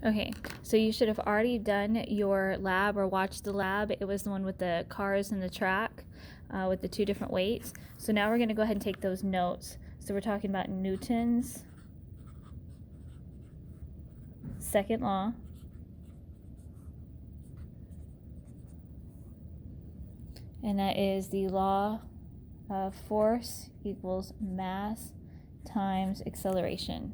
Okay, so you should have already done your lab or watched the lab. It was the one with the cars and the track with the 2 different weights. So now we're going to go ahead and take those notes. So we're talking about Newton's second law. And that is the law of force equals mass times acceleration.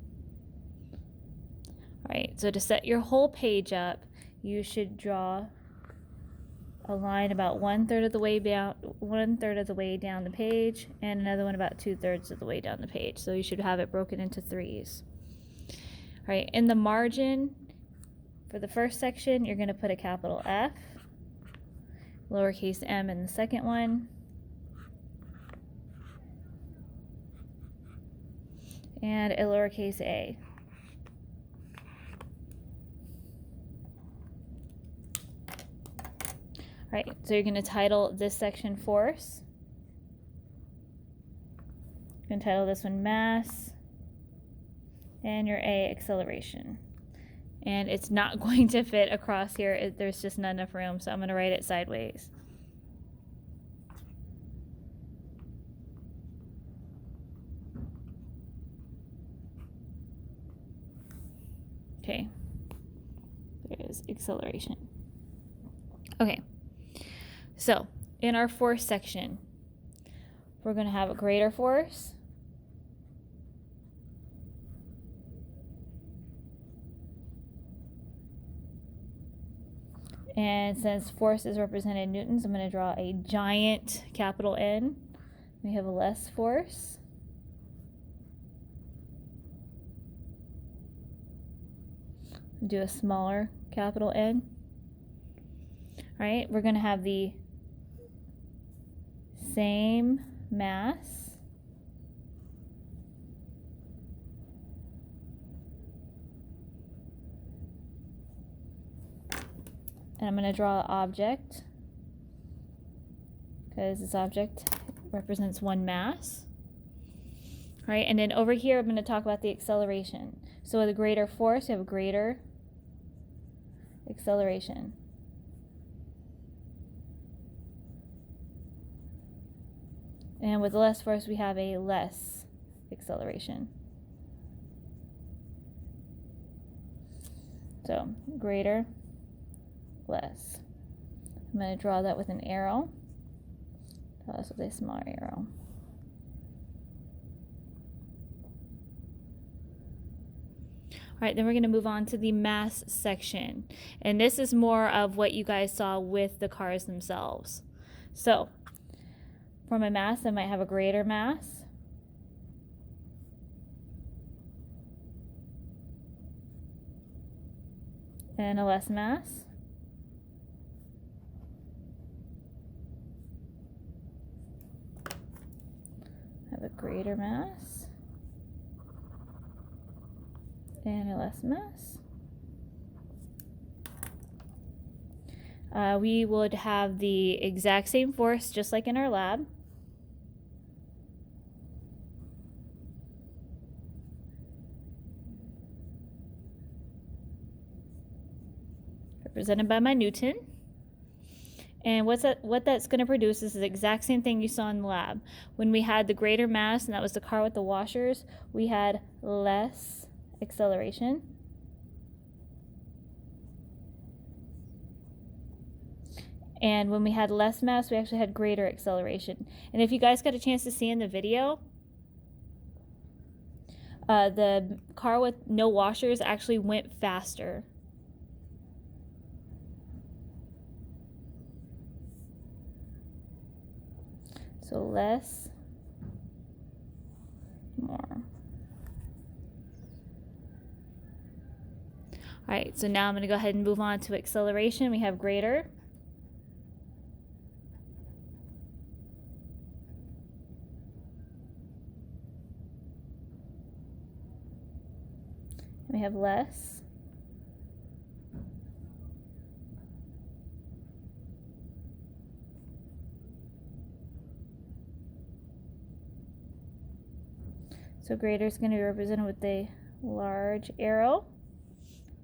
All right, so to set your whole page up, you should draw a line about 1/3 of the way down, 1/3 of the way down the page, and another one about 2/3 of the way down the page. So you should have it broken into 3s. All right, in the margin for the first section, you're going to put a capital F, lowercase m in the second one, and a lowercase a. All right, so you're going to title this section force. You're going to title this one mass, and your A acceleration. And it's not going to fit across here. There's just not enough room, so I'm going to write it sideways. Okay, there's acceleration. Okay, so in our force section, we're going to have a greater force, and since force is represented in newtons, I'm going to draw a giant capital N. We have a less force. Do a smaller capital N. All right, we're going to have the same mass, and I'm going to draw an object because this object represents one mass. All right, and then over here I'm going to talk about the acceleration. So with a greater force, you have a greater acceleration. And with less force, we have a less acceleration. So greater, less. I'm going to draw that with an arrow. Draw this with a smaller arrow. All right, then we're going to move on to the mass section. And this is more of what you guys saw with the cars themselves. So for my mass, I might have a greater mass, and a less mass, have a greater mass, and a less mass. We would have the exact same force just like in our lab. Represented by my Newton. And what that's going to produce is the exact same thing you saw in the lab. When we had the greater mass, and that was the car with the washers, we had less acceleration. And when we had less mass, we actually had greater acceleration. And if you guys got a chance to see in the video, the car with no washers actually went faster. So less, more. All right, so now I'm going to go ahead and move on to acceleration. We have greater. We have less. So greater is going to be represented with a large arrow.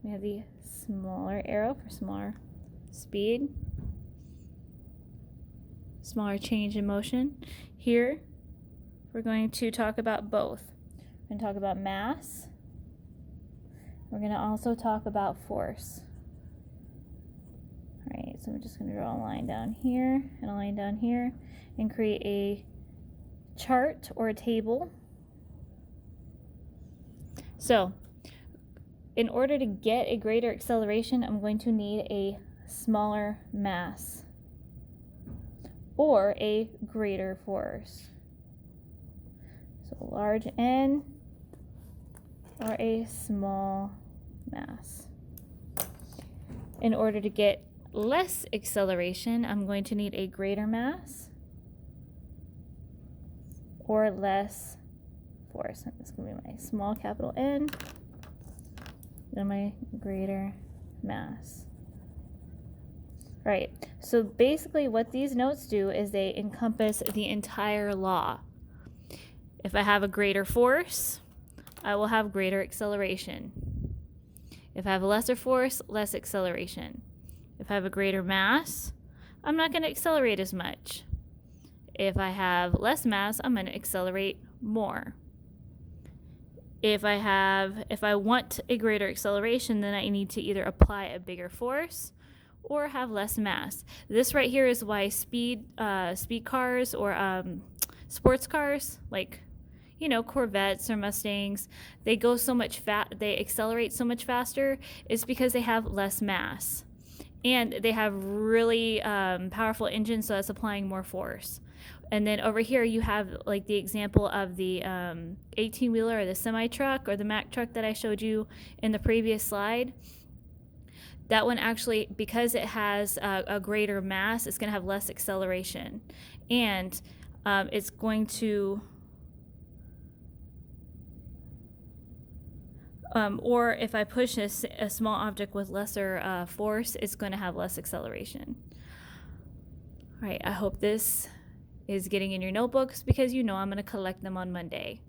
we have the smaller arrow for smaller speed, smaller change in motion. Here, we're going to talk about both. We're going to talk about mass. We're going to also talk about force. All right, so we're just going to draw a line down here and a line down here and create a chart or a table. So, in order to get a greater acceleration, I'm going to need a smaller mass or a greater force. So, a large N or a small mass. In order to get less acceleration, I'm going to need a greater mass or less force. This is going to be my small capital N, then my greater mass. All right, so basically what these notes do is they encompass the entire law. If I have a greater force, I will have greater acceleration. If I have a lesser force, less acceleration. If I have a greater mass, I'm not going to accelerate as much. If I have less mass, I'm going to accelerate more. If I want a greater acceleration, then I need to either apply a bigger force or have less mass. This right here is why speed cars or sports cars, like Corvettes or Mustangs, they accelerate so much faster, is because they have less mass. And they have really powerful engines, so that's applying more force. And then over here you have like the example of the 18-wheeler or the semi-truck or the Mack truck that I showed you in the previous slide. That one actually, because it has a greater mass, it's going to have less acceleration. And it's going to, or if I push a small object with lesser force, it's going to have less acceleration. All right, I hope this is getting in your notebooks because I'm going to collect them on Monday.